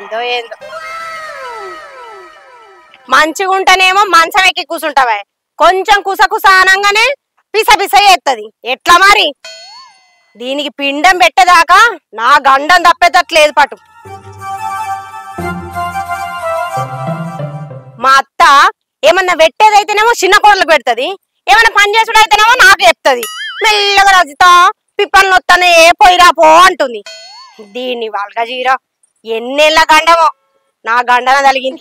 ఏందో ఏందో మంచిగా ఉంటేనేమో మంచం ఎక్కి కూర్చుంటావా కొంచెం కుసకుస అనగానే పిస పిస చేస్తుంది ఎట్లా మరి దీనికి పిండం పెట్టేదాకా నా గండం తప్పేటట్లేదు పటు మా అత్త ఏమన్నా పెట్టేదైతేనేమో చిన్న కోడలకు పెడుతుంది ఏమన్నా పని చేసుడు అయితేనేమో నాకు చెప్తుంది మెల్లగా రజిత పిప్పలు నొత్తనే పోయిరా పో అంటుంది దీన్ని వాళ్ళగా జీరా ఎన్నేళ్ళ గండమో నా గండన తలిగింది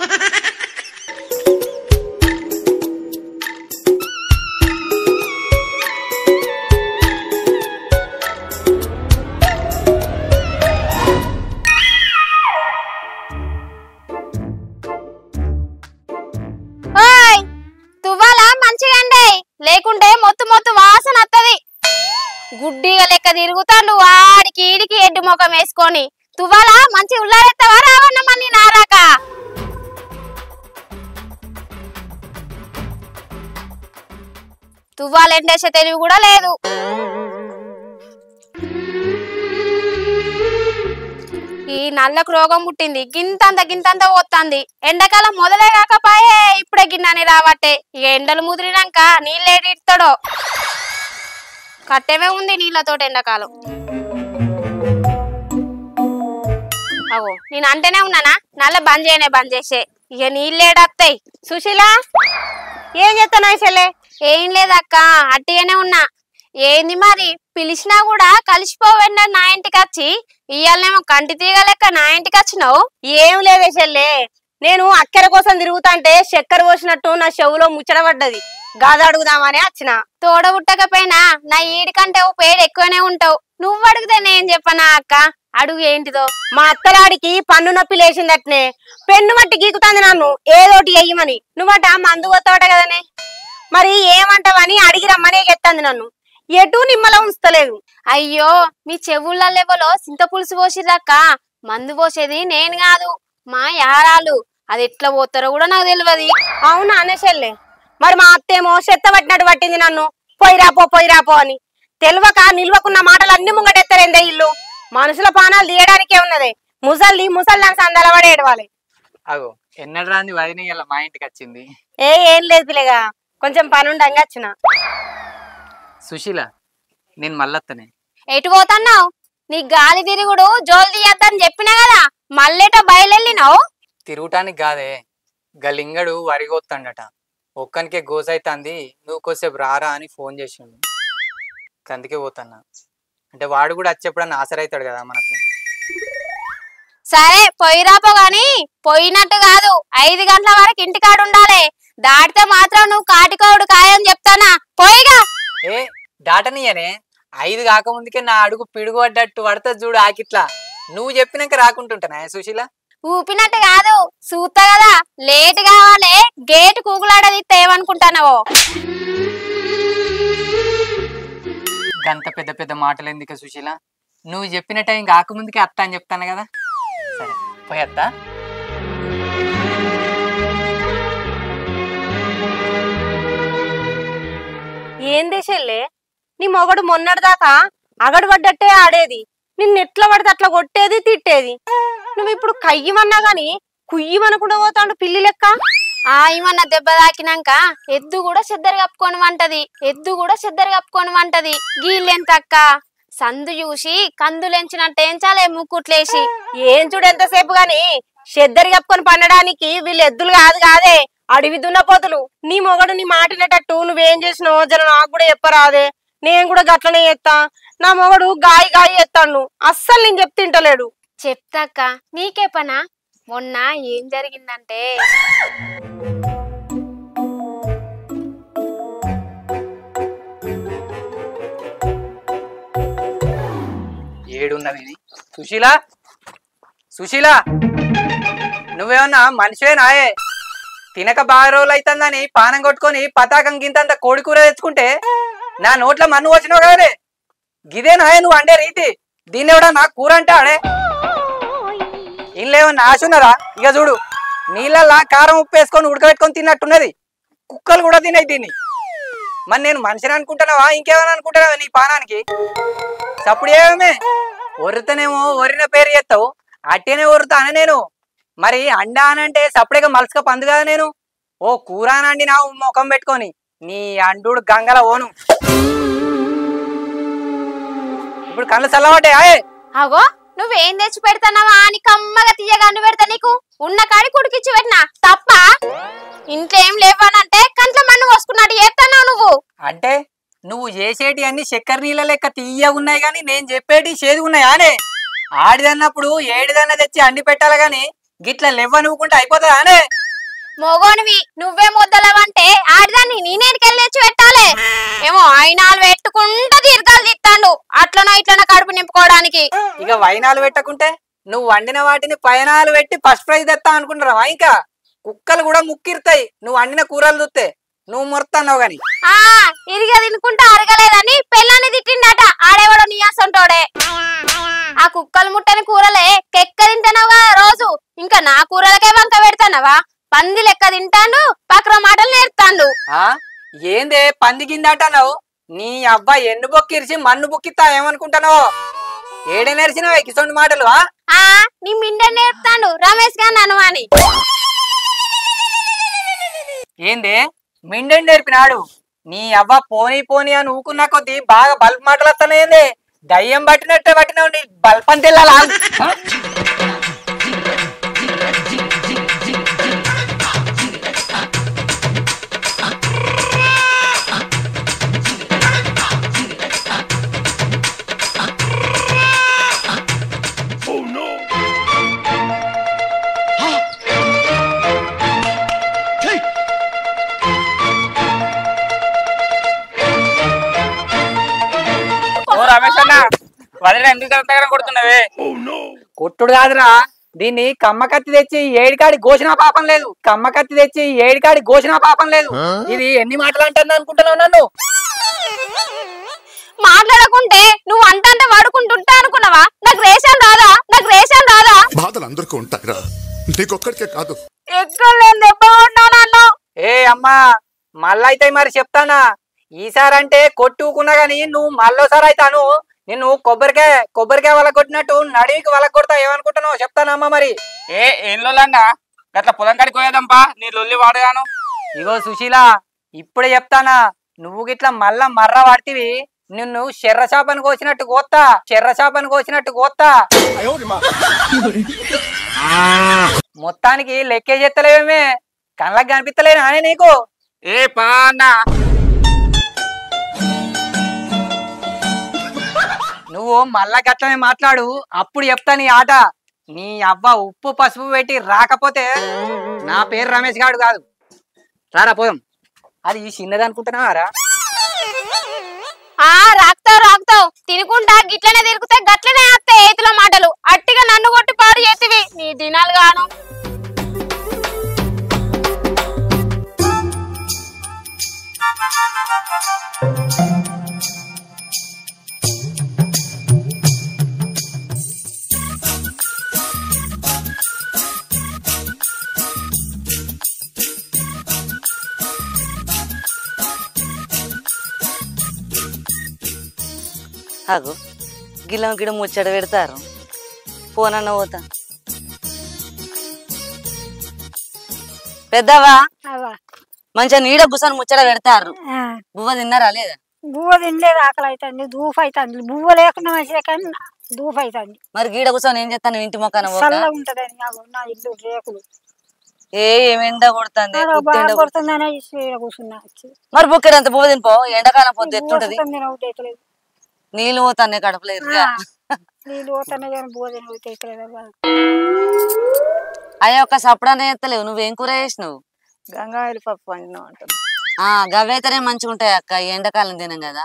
లేకుంటే మొత్తం మొత్తం వాసన వస్తుంది గుడ్డిగా లెక్క తిరుగుతాండు వాడికి ఈడికి ఎడ్డు ముఖం వేసుకొని తువ్వాల మంచి ఉల్లారెత్తవా రావన్నమని నారాక తువ్వాలు ఎండేసే తెలివి కూడా లేదు ఈ నల్లకు రోగం పుట్టింది గింతంత పోతుంది ఎండాకాలం మొదలే కాకపోయే ఇప్పుడే గిన్నెని రావట్టే ఇక ఎండలు ముదిరినాక నీళ్ళేడిస్తాడో కట్టెమే ఉంది నీళ్ళతో ఎండాకాలం అవో నేను అంటేనే ఉన్నానా నల్ల బంద్ చేసే ఇక నీళ్ళేడత్తాయి సుశీల ఏం చేస్తాను చెల్లె ఏం లేదక్క అట్టిగానే ఉన్నా ఏంది మరి పిలిచినా కూడా కలిసిపోవండి నా ఇంటికి వచ్చి ఇయ్యాలనేమో కంటి తీగ లెక్క నా ఇంటికి వచ్చినావు ఏం లేదే చెల్లె నేను అక్కెర కోసం తిరుగుతాంటే చక్కెర పోసినట్టు నా చెవులో ముచ్చట పడ్డది గాద అడుగుదామని వచ్చిన తోడబుట్టకపోయినా నా ఈడికంటే ఓ పేరు ఎక్కువనే ఉంటావు నువ్వు అడిగితే నేను చెప్పనా అక్క అడుగు ఏంటిదో మా అత్తలాడికి పన్ను నొప్పి లేచిందట్నే పెన్ను మట్టి గీకుతాంది నన్ను ఏదోటి వెయ్యమని నువ్వట మందు పోతావట కదనే మరి ఏమంటావని అడిగి రమ్మనే ఎత్తంది నన్ను ఎటు నిమ్మలో ఉంచలేదు అయ్యో మీ చెవుళ్ళ లెవలో చింత పులుసు పోసిరక్క మందు పోసేది నేను కాదు మా యారాలు అది ఎట్లా పోతారో కూడా నాకు తెలియదు అవునా అనేసెల్లే మరి మా అత్తేమో చెత్త పట్టినట్టు పట్టింది నన్ను పోయిరాపో అని తెలియక నిల్వకున్న మాటలు అన్ని ముంగటెత్తరేందే ఇల్లు మనుషుల పానాలు తీయడానికే ఉన్నదే ముసల్ది సందల పడేడవాలి అగో ఎన్నడు రాంది వదిన ఇలా మా ఇంటికి వచ్చింది ఏం లేదు పిల్లగా కొంచెం పనుండంగా వచ్చిన సుశీల నేను మళ్ళత్తనే ఎటు పోతున్నావు నీ గాలి తిరుగుడు జోలు తీయద్దని చెప్పినా కదా మళ్ళేటో బయలునావు తిరుగుటానికి కాదే గలింగడు వరిగొత్తాడట ఒక్కనికే గోసైతాంది నువ్వు కొద్దిసేపు రారా అని ఫోన్ చేసిండు అందుకే పోతున్నా అంటే వాడు కూడా వచ్చేప్పుడన్నా ఆసరైతాడు కదా మనకు సరే పోయిరాపో గాని పోయినట్టు కాదు 5 గంటల వరకు ఇంటికాడు ఉండాలి దాటితే మాత్రం నువ్వు కాటికోడు కాయని చెప్తానా పోయిగా ఏ దాటనీయనే 5 కాకముందుకే నా అడుగు పిడుగు పడ్డట్టు పడుతుంది చూడు ఆకిట్లా నువ్వు చెప్పినాక రాకుంటుంటానా సుశీల ఊపినట్టు కాదు చూస్తా కదా లేట్ కావాలి గేట్ కూకులాడది ఏమనుకుంటానవో గంత పెద్ద మాటలు ఎందుకు సుశీల నువ్వు చెప్పిన టైం కాకముందుకే అత్త అని చెప్తాను కదా సరే పోయత్తా ఏం దేశల్లే నీ మొగడు మొన్నటిదాకా అగడు పడ్డట్టే ఆడేది నిన్నెట్లా పడితే అట్లా కొట్టేది తిట్టేది నువ్వు ఇప్పుడు కయ్యమన్నా గాని కుయ్యమనకుండా పోతాడు పిల్లి లెక్క ఏమన్నా దెబ్బ తాకినాక ఎద్దు కూడా చెద్దరు కప్పుకొని వంటది గీళ్ళెంతక్క సందు చూసి కందులెంచినట్టేంచాలే ముక్కుట్లేసి ఏం చూడు ఎంతసేపు గాని చెద్దరు కప్పుకొని పండడానికి వీళ్ళు ఎద్దులు కాదే అడవి దున్నపోతులు నీ మొగడు నీ మాటినేటట్టు నువ్వేం చేసినావు జర నాకు కూడా చెప్పరాదే నేను కూడా గట్లనే చేస్తా నా మొగడు గాయి ఎత్తాను అస్సలు నేను చెప్తింటలేడు చెప్తాక నీకే పనా మొన్న ఏం జరిగిందంటే ఏడున్నది సుశీల నువ్వేమన్నా మనిషివేనాయే తినక బాగా రోజులు అవుతుందని పానం కొట్టుకొని పతాకం గింతంత కోడి కూర తెచ్చుకుంటే నా నోట్ల మన్ను వచ్చినావు కదనే గిదేనాయే నువ్వు అండే రీతి దీన్ని ఎవడా నాకు కూర అంటే ఆడే ఇల్లేమన్నా ఆశున్నరా ఇక చూడు నీళ్ళల్లా కారం ఉప్పు వేసుకొని ఉడకబెట్టుకొని తిన్నట్టున్నది కుక్కలు కూడా తిన్నాయి దీన్ని మరి నేను మనిషిని అనుకుంటున్నావా ఇంకేమైనా అనుకుంటున్నావా నీ పానానికి సప్పుడు ఏమే ఒరితేనేమో ఒరిన పేరు చేస్తావు అట్టేనే ఒరుతానే నేను మరి అండా అనంటే సపరేట్గా మలుసుక పందు కదా నేను ఓ కూరానండి నా ముఖం పెట్టుకొని నీ అండుడు గంగల ఓను ఇప్పుడు కళ్ళు చల్లబట్టే అగో నువ్వేం తెచ్చి పెడతానవా అని కమ్మగా తీయగాను పెడతా నీకు ఉన్న కాడి కుడికిచ్చి పెట్టినా తప్ప ఇంట్లో ఏం లేవనంటే కంట్లో మన్ను పోసుకున్నట్టు చేస్తున్నావు నువ్వు అంటే నువ్వు చేసేటి అన్ని చక్కెర నీళ్ళ లెక్క తీయగా ఉన్నాయి కానీ నేను చెప్పేటి చేదు ఉన్నాయా అనే ఆడిదన్నప్పుడు ఏడిదన్న తెచ్చి అండి పెట్టాలి గాని గిట్ల లెవ్వనుకుంటే అయిపోతుందా అనే మొగోనివి నువ్వే ముద్దలవంటే ఆడిదాన్ని నేనేటికెళ్ళి తెచ్చి పెట్టాలి ఏమో అయినాలు పెట్టుకుంటా దీర్ఘాలు తిత్తాండు అట్లనో ఇట్లనో కడుపు నింపుకోవడానికి ఇక వైనాలు పెట్టకుంటే నువ్వు వండిన వాటిని పయనాలు పెట్టి ఫస్ట్ ప్రైజ్ తెస్తా అనుకుంటున్నావా ఇంకా కుక్కలు కూడా ముక్కిరుతాయి నువ్వు వండిన కూరలు చూస్తే నువ్వు మొరుతున్నావు గాని ఇరిగా తినుకుంటా అరగలేదని పెళ్ళాన్ని తిట్టిండట ఆడేవాడు నీయాసంటోడే ఆ కుక్కలు ముట్టని కూరలే కెక్క తింటానవా రోజు ఇంకా నా కూరలకే వంక పెడతానవా పంది లెక్క తింటాండు పక్కన మాటలు నేర్తాండు ఏందే పంది కిందటన్నావు నీ అబ్బాయి ఎన్ను బొక్కిరిచి మన్ను బొక్కిస్తా ఏమనుకుంటానో ఏడే నేర్చినవే కిసొంటి మాటలు నీ మిండ నేర్తాండు రమేష్ గారు నన్ను అని ఏందే మిండని నేర్పినాడు నీ అవ్వ పోనీ పోనీ అని ఊకున్న కొద్దీ బాగా బల్బ్ మాటలు వస్తానేందే దయ్యం పట్టినట్టే పట్టినావు నీ బల్పని తెల్లాలా రమేష్ అన్న వదిన ఎందుకు దగ్గర కొడుతున్నావే కొట్టుడు కాదురా దీన్ని కమ్మకత్తి తెచ్చి ఏడికాడి ఘోషణ పాపం లేదు కమ్మకత్తి తెచ్చి ఏడికాడి ఘోషణ పాపం లేదు ఇది ఎన్ని మాటలు అంటుంది అనుకుంటున్నావు నన్ను మాట్లాడకుంటే నువ్వు అంటంటే వాడుకుంటుంటా అనుకున్నావా నాకు రేషన్ రాదా నాకు రేషన్ రాదా బాధలు అందరికీ ఉంటాయిరా నీకొక్కడికే కాదు ఎక్కడ లేని దెబ్బ కొట్టావు నన్ను ఏ అమ్మా మళ్ళైతే మరి చెప్తానా ఈసారంటే కొట్టుకున్నా గాని నువ్వు మళ్ళోసారి అయితాను నిన్ను కొబ్బరికాయ వల్ల కొట్టినట్టు నడివికి వల్ల కొడతా ఏమనుకుంటున్నావు చెప్తానమ్మా మరి ఏం లోలన్నా గట్ల పొలం కాడికి పోయేదంపా నీ లొల్లి వాడగాను ఇగో సుశీల ఇప్పుడే చెప్తానా నువ్వు గిట్లా మళ్ళా మర్ర వాడితివి నిన్ను శర్ర చేపని కోసినట్టు కోత్తా మొత్తానికి లెక్కే చెత్తలేమే కళ్ళకి కనిపిస్తలేనా అని నీకు ఏ పా అన్నా నువ్వు మళ్ళా గట్లనే మాట్లాడు అప్పుడు చెప్తా నీ ఆట నీ అవ్వ ఉప్పు పసుపు పెట్టి రాకపోతే నా పేరు రమేష్ గాడు కాదు రారా పోదాం అది చిన్నది అనుకుంటున్నావారా రాక్తావు తినుకుంటా గిట్లనే తిరుగుతాయి గట్లనే వస్తాయి ఏతుల మాటలు అట్టిగా నన్ను కొట్టి పాడు చేతివి నీ దినాలు గాను అగు గిలం గిడ ముచ్చట పెడతారు పోనన్న పోతా పెద్దవా మంచిగా నీడ బుసని ముచ్చట పెడతారు బువ్వ తిన్నారా లేదా బువ్వ తినలేదు ఆకలి అవుతుంది దూఫ్ అవుతుంది బువ్వ లేకుండా మంచిదే కానీ దూఫ్ అవుతుంది మరి గీడ కూర్చొని ఏం చేస్తాను ఇంటి మొక్కన చల్లగా ఉంటదని నా ఇల్లు రేకులు ఏమెండ కొడుతుంది కొడుతుందనే కూర్చున్నా మరి బుక్కెడంత బువ్వ తినిపో ఎండాకాలం పొద్దు ఎట్లుంటది నీళ్ళు పోతానే కడపలో నీళ్ళు పోతానే కానీ బువ్వ తినలేదు అయ్యా ఒక్క సప్పుడనే ఎత్తలేవు నువ్వేం కూర చేసినావు గంగాయలు పప్పు వండినాం అంటారు గవ్వైతేనే మంచిగా ఉంటాయి అక్క ఎండాకాలం తినం కదా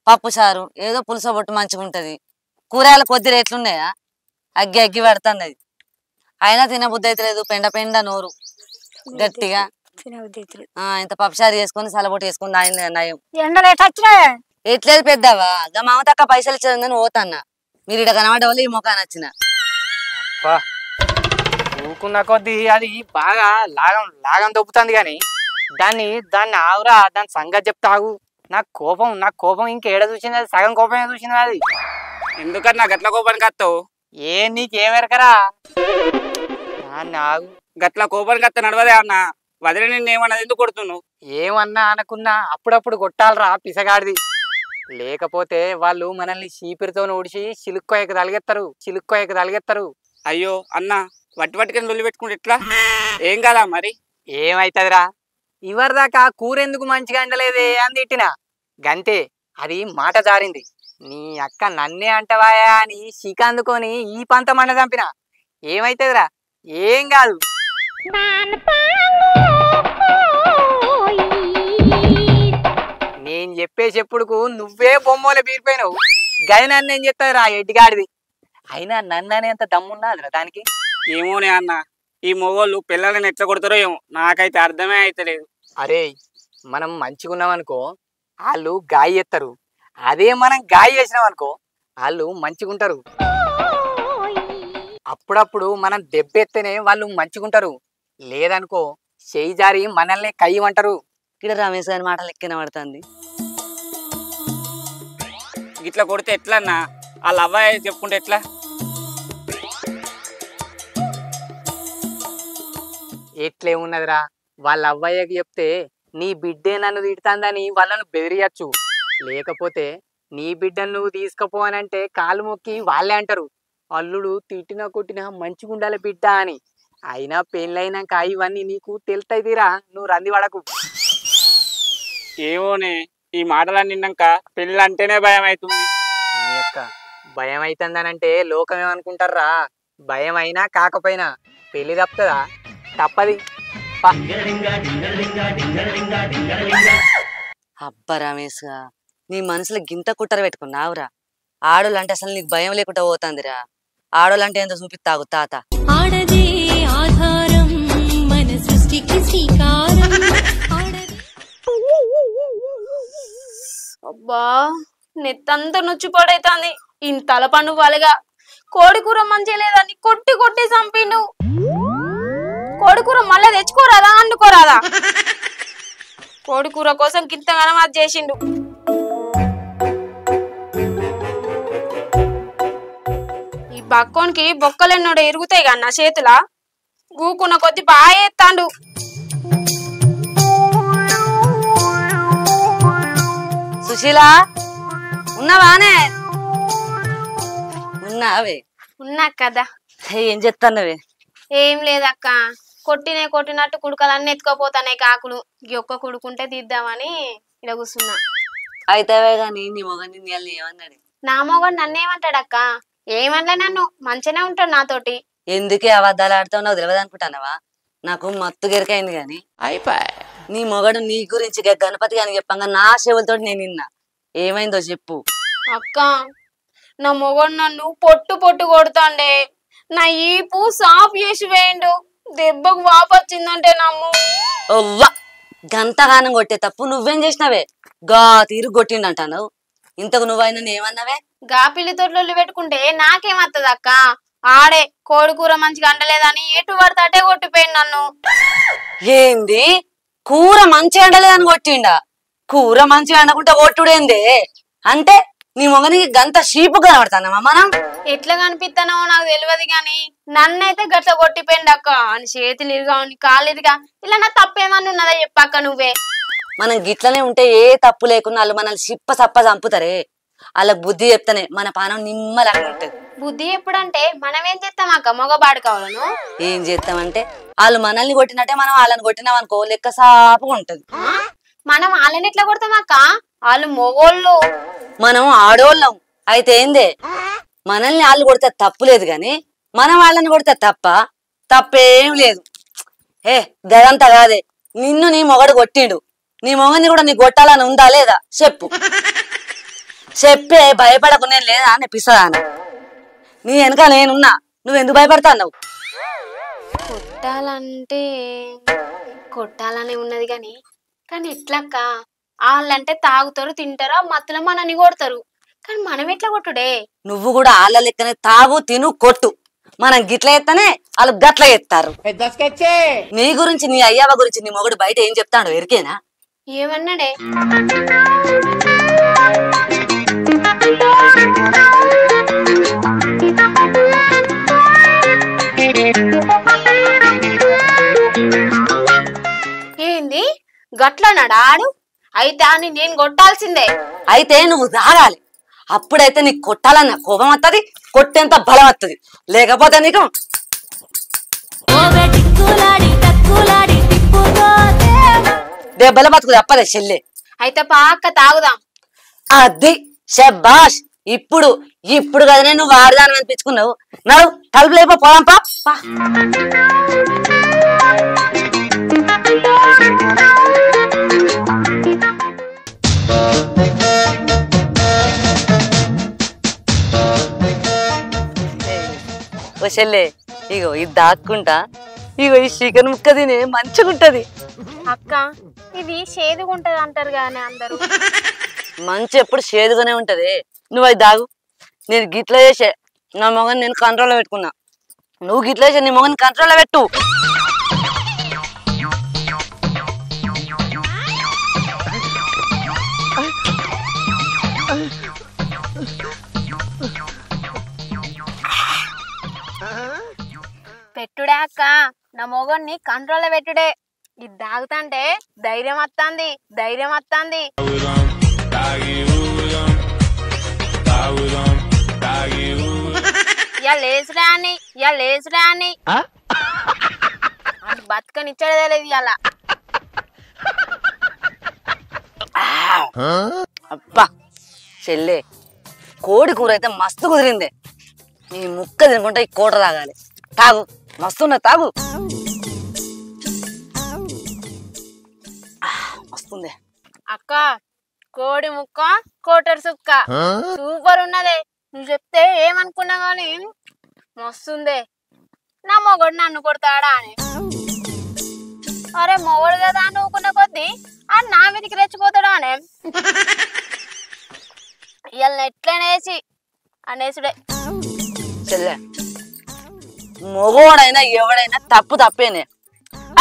పప్పు చారు ఏదో పులుస బొట్టు మంచిగా ఉంటది కూరగాయల కొద్ది రేట్లు ఉన్నాయా అగ్గి అగ్గి పడుతుంది అది అయినా తినబుద్ధి అయితే లేదు పెండ పెండ నోరు గట్టిగా ఇంత పప్పుచారు చేసుకుని సలబొట్టు వేసుకుని ఆయన నయం ఎండలు ఎట్లా ఎట్లేదు పెద్దవా గా మామ తక్క పైసలు ఇచ్చేదని పోతాన్నా మీరు ఇక్కడ కనబడే వాళ్ళు ఈ మొఖాన్ని వచ్చిన ఊకున్న కొద్దీ అది బాగా లాగం దొప్పుతుంది కానీ దాన్ని ఆవురా దాని సంగతి చెప్తాగు నాకు కోపం ఇంకేడ చూసింది అది సగం కోపమే చూసింది అది ఎందుకన్నా గట్ల కోపానికి వస్తావు నీకేమెరకరా నాగు గట్ల కోపం గత్త నడవదే అన్న. వదిలే నిన్ను ఏమన్నది ఎందుకు కొడుతున్నావు? ఏమన్నా అనుకున్నా అప్పుడప్పుడు కొట్టాలరా పిసగాడిది. లేకపోతే వాళ్ళు మనల్ని చీపిరితో ఊడిచి చిలుక్కోయకు తలిగెత్తారు. అయ్యో అన్న, వట్టి వట్టికని లొల్లి పెట్టుకుంటే ఎట్లా? ఏం కదా మరి? ఏమైతుందిరా, ఇవరిదాకా కూర ఎందుకు మంచిగా అండలేదే అని తిట్టినా గంతే. అది మాట జారింది. నీ అక్క నన్నే అంటవాయా అని శిఖ అందుకొని ఈ పంత మండ చంపిన. ఏమైతుందిరా, ఏం కాదు. నేను చెప్పే చెప్పుడుకు నువ్వే బొమ్మలు బీరిపోయినావు. గది నన్ను ఏం చెప్తాదిరా ఎడ్డిగాడిది. అయినా నన్ను అనేంత దమ్మున్నదిరా దానికి. ఏమోనే అన్న, ఈ మొగోళ్ళు పిల్లల్ని ఎట్లా కొడతారో ఏమో, నాకైతే అర్థమే అయితలేదు. అరే, మనం మంచిగున్నాం అనుకో వాళ్ళు గాయ చేస్తారు. అదే మనం గాయ చేసినాం అనుకో వాళ్ళు మంచిగుంటారు. అప్పుడప్పుడు మనం దెబ్బెత్తేనే వాళ్ళు మంచిగుంటారు. లేదనుకో చేయి జారి మనల్ని కయ్యమంటారు. ఇక్కడ రమేష్ గారి మాటలు ఎక్కిన పడుతుంది. గిట్లా కొడితే ఎట్లా అన్న? వాళ్ళ అవ్వాయి చెప్పుకుంటే ఎట్లా? ఎట్లే ఉన్నదిరా, వాళ్ళ అవ్వయ్యకి చెప్తే నీ బిడ్డే నన్ను తిడుతుందని వాళ్ళను బెదిరియచ్చు. లేకపోతే నీ బిడ్డను నువ్వు తీసుకుపోవనంటే కాలు మొక్కి వాళ్ళే అంటారు, అల్లుడు తిట్టినా కొట్టినా మంచిగుండాలి బిడ్డ అని. అయినా పెళ్ళైనాక ఇవన్నీ నీకు తెలుతాయిరా, నువ్వు రంది పడకు. ఏమోనే, ఈ మాటలన్నీ విన్నాక పెళ్ళి అంటేనే భయం అవుతుంది. నీ యొక్క భయం అవుతుందనంటే లోకం ఏమనుకుంటారా? భయం అయినా కాకపోయినా పెళ్లి తప్పుతుందా? తప్పది. అబ్బా రమేష్ గా, నీ మనసులో గింత కుట్టర పెట్టుకున్నావురా. ఆడోళ్ళంటే అసలు నీకు భయం లేకుండా పోతుందిరా. ఆడోళ్ళంటే ఏందో చూపిస్తాగు తాత. ఆడదే ఆధారం మన సృష్టికి శ్రీకారం. అబ్బా, నెత్తంతా నుచ్చిపోడైతాంది. ఇంతల పండు వాళ్ళగా కోడి కూర మంచిగా లేదని కొట్టి కొట్టి చంపిండు. కోడి కూర మళ్ళీ తెచ్చుకోరాదా, వండుకోరాదా? కోడి కూర కోసం కింతగానం అది చేసిండు. ఈ బక్కోనికి బొక్కలెన్నోడు ఎరుగుతాయి కదా నా చేతుల. గూకున్న కొద్ది బాగా ఎత్తాండు. సుశీల, ఉన్నావానే? ఉన్నావే? ఉన్నా కదా. ఏం చెప్తాన్నవే? ఏం లేదక్క, కొట్టినట్టు కుడుకలన్నీ ఎత్తుకోపోతానే కాకులు. ఈ ఒక్క కుడుకుంటే తీద్దామని ఇలా కూర్చున్నా. అయితేవే గాని నీ మొగని ఏమన్నాడు? నా మొగడు నన్నేమంటాడక్క? ఏమనలే, నన్ను మంచిగానే ఉంటాడు నాతోటి. ఎందుకే అబద్ధాలు ఆడుతావు తెలియదు అనుకుంటానవా? నాకు మత్తు గెరకైంది గాని నీ మొగడు నీ గురించి గణపతి గాని చెప్పంగా నా చెవులతో నేను నిన్నా. ఏమైందో చెప్పు అక్క. నా మొగడు నన్ను పొట్టు కొడుతాండే. నా ఈపు సాఫ్ చేసి వేయండు. దెబ్బకు వాపొచ్చిందంటే నమ్ము. ఓవ్వా, గంతగానం కొట్టే తప్పు నువ్వేం చేసినావే? గా తీరు కొట్టిండంటావు. ఇంతకు నువ్వైనా ఏమన్నావే? గా పిల్లి తొట్లు పెట్టుకుంటే నాకేమత్తది అక్క? ఆడే కోడి కూర మంచిగా అండలేదని ఎటు పడితే అటే కొట్టిపోయింది నన్ను. ఏంది కూర మంచిగా అండలేదని కొట్టిండా? కూర మంచిగా అండకుంటే కొట్టుడేందే? అంటే నీ మొగనికి గంత షీపు కనబడతానమ్మా మనం? ఎట్లా కనిపిస్తానో నాకు తెలియదు గాని నన్నైతే గట్ల కొట్టిపోయింది అక్క. అని చేతులు ఇరుగా కాళ్ళు ఇరుగా. ఇలా నా తప్పేమన్నా ఉన్నదా చెప్పక్క నువ్వే. మనం గిట్లనే ఉంటే ఏ తప్పు లేకున్నా వాళ్ళు మనల్ని చిప్ప సప్ప చంపుతారే. వాళ్ళకి బుద్ధి చెప్తానే మన పానం నిమ్మలంగా ఉంటది. బుద్ధి ఎప్పుడంటే మనం ఏం చేస్తాం అక్క? మగ బాడుకోవాలను ఏం చేస్తామంటే వాళ్ళు మనల్ని కొట్టినట్టే మనం వాళ్ళని కొట్టినాం అనుకో లెక్క సాపుగా ఉంటది. మనం వాళ్ళని ఎట్లా కొడతాం అక్క? వాళ్ళు మొగోళ్ళు, మనం ఆడోళ్ళం. అయితే ఏందే, మనల్ని వాళ్ళు కొడితే తప్పు లేదు గాని మనం వాళ్ళని కొడితే తప్పేం లేదు. ఏ గదంతా కాదే, నిన్ను నీ మొగడు కొట్టిండు. నీ మొగని కూడా నీ కొట్టాలని ఉందా లేదా చెప్పు. చెప్పే భయపడకు. నేను లేదా అనిపిస్తుందా? నీ వెనక నేనున్నా, నువ్వెందుకు భయపడతావు? కొట్టాలనే ఉన్నది గాని కానీ ఎట్లక్క? వాళ్ళంటే తాగుతారు, తింటారు, మత్తులో మనని కొడతారు. కానీ మనం ఎట్లా కొట్టుడే? నువ్వు కూడా వాళ్ళ లెక్కనే తాగు, తిను, కొట్టు. మనం గిట్ల ఎత్తనే వాళ్ళు గట్ల ఎత్తారు. నీ గురించి, నీ అయ్యవ గురించి నీ మొగుడు బయట ఏం చెప్తాడు ఎరికేనా? ఏమన్నాడే? ఏంది గట్లన్నాడా ఆడు? అయితే అని నేను కొట్టాల్సిందే. అయితే నువ్వు తాగాలి, అప్పుడైతే నీకు కొట్టాలన్న కోపం వస్తుంది, కొట్టేంత బలం వస్తుంది. లేకపోతే నీకు దెబ్బల బతుకు తప్పదే చెల్లె. అయితే పాక తాగుదాం. అది శబాష్. ఇప్పుడు ఇప్పుడు కదనే నువ్వు వాడదాని అనిపించుకున్నావు. నడు తలుపు లేపో పోదాంపా. ఓ చెల్లె, ఇగో ఇది దాక్కుంటా, ఇగో ఈ చికెన్ ముక్క తినే మంచిగుంటది. అక్క ఇది చేదుగుంటది అంటారు కానీ అందరూ. మంచి ఎప్పుడు చేదుగానే ఉంటది. నువ్వు అది దాగు. నేను గిట్లా చేసే నా మొగని నేను కంట్రోల్లో పెట్టుకున్నా, నువ్వు గిట్లా చేసే నీ మొగని కంట్రోల్లో పెట్టు. పెట్టుడే అక్క, నా మొగన్ని కంట్రోల్లో పెట్టుడే. ఇది తాగుతంటే ధైర్యం వస్తుంది, ధైర్యం వస్తుంది. ఇక లేచుడే అని, ఇక లేచుడే అని అది బతుకనిచ్చాడే తెలియదు ఇలా. అబ్బా చెల్లె, కోడి కూర అయితే మస్తు కుదిరిందే. ఈ ముక్క తినుకుంటే ఈ కోట తాగాలి. తాగు, మస్తున్నా తాగు. మస్తుంది అక్క. కోడి ముక్క కోటర్ సుక్క సూపర్ ఉన్నదే. నువ్వు చెప్తే ఏమనుకున్నా గాని మస్తుందే. నా మొగడు నన్ను కొడతాడా అని. అరే మొగడు కదా అనుకున్న కొద్దీ అని నా మీదకి రెచ్చిపోతాడా అనే. ఇవాళ ఎట్లనేసి అనేసుడే. చెల్లె, మొగోడైనా ఎవడైనా తప్పు తప్పేనే.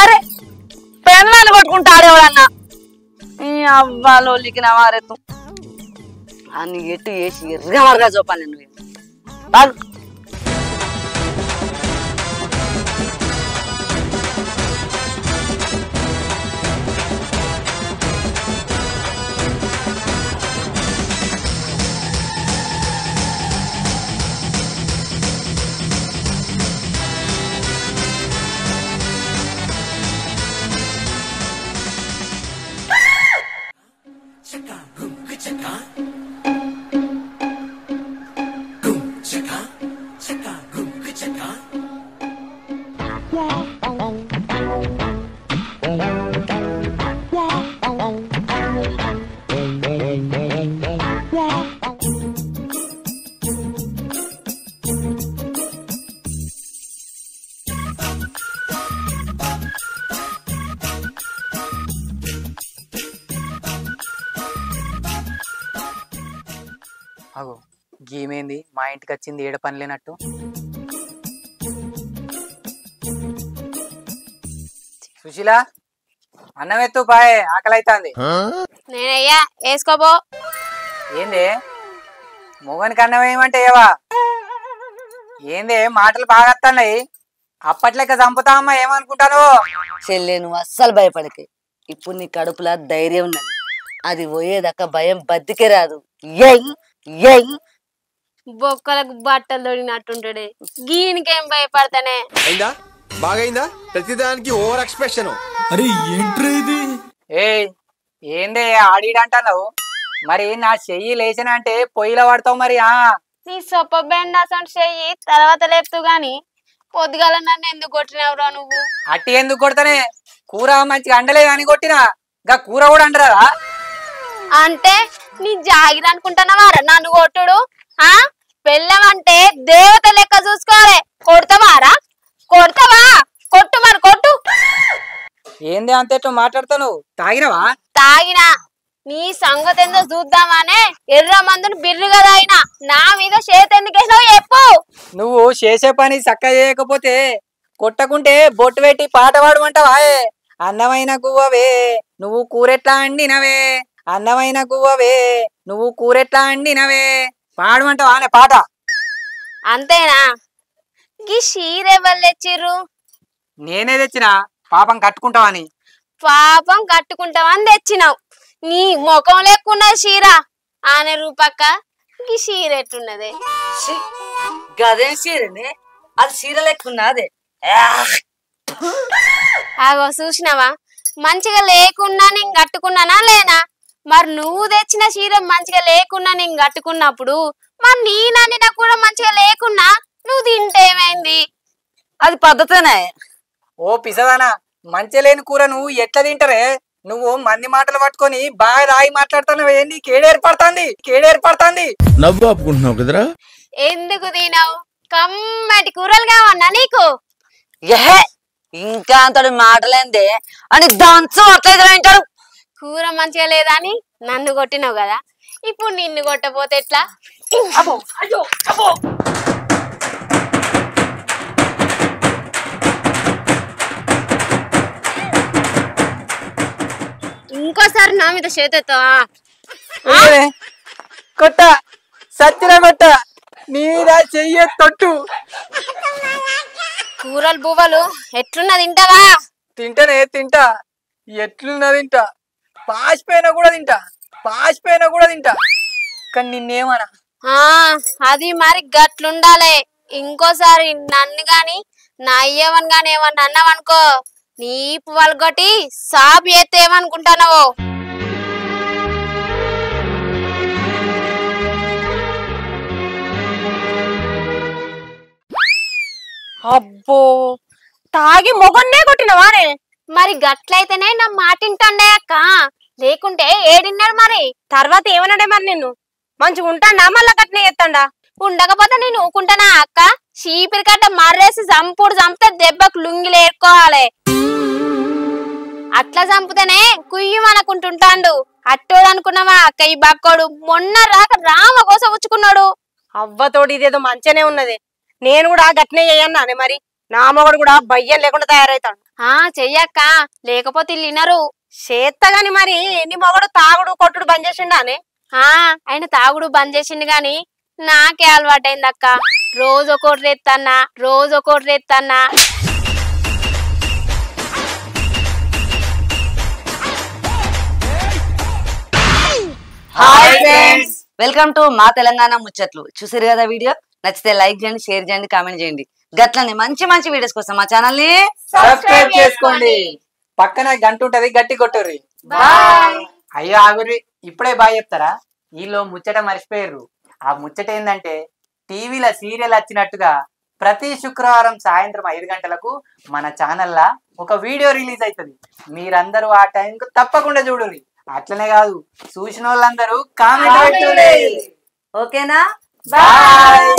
అరే పెళ్ళాన్ని కొట్టుకుంటాడు ఎవడన్నా, ఈ అవ్వాలోలికి నవారెత్తు అని ఎట్టు వేసి ఎర్రమరగా చూపాలి. నువ్వు తాగు. అగో గీమేంది మా ఇంటికి వచ్చింది ఏడ పని లేనట్టు. సుశీల అన్నం ఎత్తు పాయే, ఆకలి అవుతుంది. నేనయ్యా వేసుకోబో. ఏంది మొగనికి అన్నం ఏమంటే ఏవా? ఏంది మాటలు బాగా వస్తున్నాయి. అప్పట్లెక్క చంపుతా అమ్మా, ఏమనుకుంటాను? చెల్లె, నువ్వు అస్సలు భయపడకే. ఇప్పుడు నీ కడుపులా ధైర్యం ఉన్నది. అది పోయేదాకా భయం బతికే రాదు. బొక్కలకు బట్టలు తొడిగినట్టుంటాడే. గీనికేం భయపడతానే. అయిందా? బాగైందా? ప్రతిదానికి ఓవర్ ఎక్స్ప్రెషన్. అరే ఏంట్రా ఇది? ఏందే ఆడిడంటున్నావు? మరి నా చెయ్యి లేచినంటే పొయ్యిలో పడతావు మరి. నీ సొప్ప బెండ్ అసలు చెయ్యి తర్వాత లేపుతూ గాని పొద్దుగాల నన్ను ఎందుకు కొట్టినవురా నువ్వు? అట్టి ఎందుకు కొడతానే? కూర మంచిగా అండలేదు అని కొట్టినా, గా కూర కూడా అంటరా? అంటే నీ జాగిరి అనుకుంటున్నావారా నన్ను కొట్టుడు? పెళ్ళమంటే దేవత లెక్క చూసుకోవాలి. కొడతావారా? కొడతావా? కొట్టు మరి కొట్టు. ఏంది అంతే మాట్లాడతాను? తాగినవా? తాగినా. నీ సంగతి ఏందో చూద్దామనే ఎర్ర మందును బిర్రుగా తాగినా. నా మీద చేతి ఎందుకేసావు చెప్పు. నువ్వు చేసే పని చక్క చేయకపోతే కొట్టకుంటే బొట్టు పెట్టి పాట పాడమంటావా? అన్నమైన గువ్వవే నువ్వు కూరెట్లా అండినవే, అన్నమైన గువ్వవే నువ్వు కూరెట్లా అండినవే పాడమంటావా అనే పాట. అంతేనా? గీ షీరెవరు తెచ్చిర్రు? నేనే తెచ్చిన పాపం కట్టుకుంటావని. పాపం కట్టుకుంటావని తెచ్చినావు. నీ ముఖం లేకున్నది చీర. ఆనే రూపక్క ఈ చీర ఎట్లున్నదే? గదేం చీరనే, అది చీర లెక్కున్నా అదే. ఆగో చూసినావా, మంచిగా లేకున్నా నేను కట్టుకున్నానా లేనా? మరి నువ్వు తెచ్చిన చీర మంచిగా లేకున్నా నేను కట్టుకున్నప్పుడు మరి నీ నన్నినా కూడా మంచిగా లేకున్నా నువ్వు తింటే ఏమైంది? అది పద్ధతేనే. ఓ పిసదానా, మంచి లేని కూర నువ్వు ఎట్లా తింటరే? నువ్వు మంది మాటలు పట్టుకొని బాగా రాయి మాట్లాడుతున్నావు. ఏంది కేడేర్పడుతుంది. నవ్వు ఆపుకుంటున్నావు కదరా. ఎందుకు తినవు? కమ్మటి కూరలు కావన్నా నీకు? ఏహే, ఇంకా అంతటి మాటలేందే అని దంచు అట్లయితే వింటాడు. కూర మంచిగా లేదా అని నన్ను కొట్టినావు కదా, ఇప్పుడు నిన్ను కొట్టపోతే ఎట్లా? ఇంకోసారి నా మీద చేతెత్తావా? కొట్ట సత్యన కొట్ట నీదా చెయ్యే తొట్టు. కూరలు బువ్వలు ఎట్లున్నా తింటావా? తింటా. ఎట్లున్నా తింటా. పాసిపోయినా కూడా తింటా. కానీ నిన్నేమన్నా. అది మరి గట్లుండాలే. ఇంకోసారి నన్ను గాని నా అయ్యవని గాని ఏమన్నా అన్నావనుకో, నీపు వాళ్ళగొట్టి సాబ్ చేస్తే ఏమనుకుంటానవో. అబ్బో, తాగి మొగన్నే కొట్టినవానే? మరి గట్లయితేనే నా మాటింటండే అక్క, లేకుంటే ఏడిన్నాడు మరి? తర్వాత ఏమన్నాడే మరి నిన్ను? మంచిగా ఉంటాడా మళ్ళా కట్నే ఎత్తాడా? ఉండకపోతే నేను ఊకుంటానా అక్క? చీపిరి కట్ట మర్రేసి చంపితే దెబ్బకు లుంగిలు ఏరుకోవాలి. అట్లా చంపితేనే కుయ్యమనుకుంటుంటాండు. అట్టోడు అనుకున్నావా అక్క? ఈ బక్కోడు మొన్న రాక రామ కోసం ఉచ్చుకున్నాడు. అవ్వతోడు ఇదేదో మంచిగానే ఉన్నది. నేను కూడా గట్నే చెయ్యన్నానే మరి. నా మొగడు కూడా భయ్యం లేకుండా తయారైతాడు. చెయ్యక్క, లేకపోతే ఇల్లు వినరు. చేత్తగాని మరి నీ మొగడు తాగుడు కొట్టుడు బంద్ చేసిండానే? ఆయన తాగుడు బంద్ చేసిండు గాని నాకే అలవాటైంది అక్క. రోజు ఒకటి రేత్తన్నా. హాయ్ ఫ్రెండ్స్, వెల్కమ్ టు మా తెలంగాణ ముచ్చట్లు. చూసారు కదా వీడియో? నచ్చితే లైక్ చేయండి, షేర్ చేయండి, కామెంట్ చేయండి. గట్లనే మంచి మంచి వీడియోస్ కోసం మా ఛానల్ ని సబ్స్క్రైబ్ చేసుకోండి. పక్కన గంట ఉంటది, గట్టి కొట్టుర్రి. అయ్యో ఆగుర్రి, ఇప్పుడే బాయ్ చెప్తారా? వీళ్ళు ముచ్చట మర్చిపోయారు. ఆ ముచ్చట ఏంటంటే, టీవీలో సీరియల్ వచ్చినట్టుగా ప్రతి శుక్రవారం సాయంత్రం 5 గంటలకు మన ఛానల్లా ఒక వీడియో రిలీజ్ అవుతుంది. మీరందరూ ఆ టైంకు తప్పకుండా చూడండి. అట్లనే కాదు, చూసిన వాళ్ళందరూ కామెంట్ పెట్టండి. ఓకేనా? బాయ్.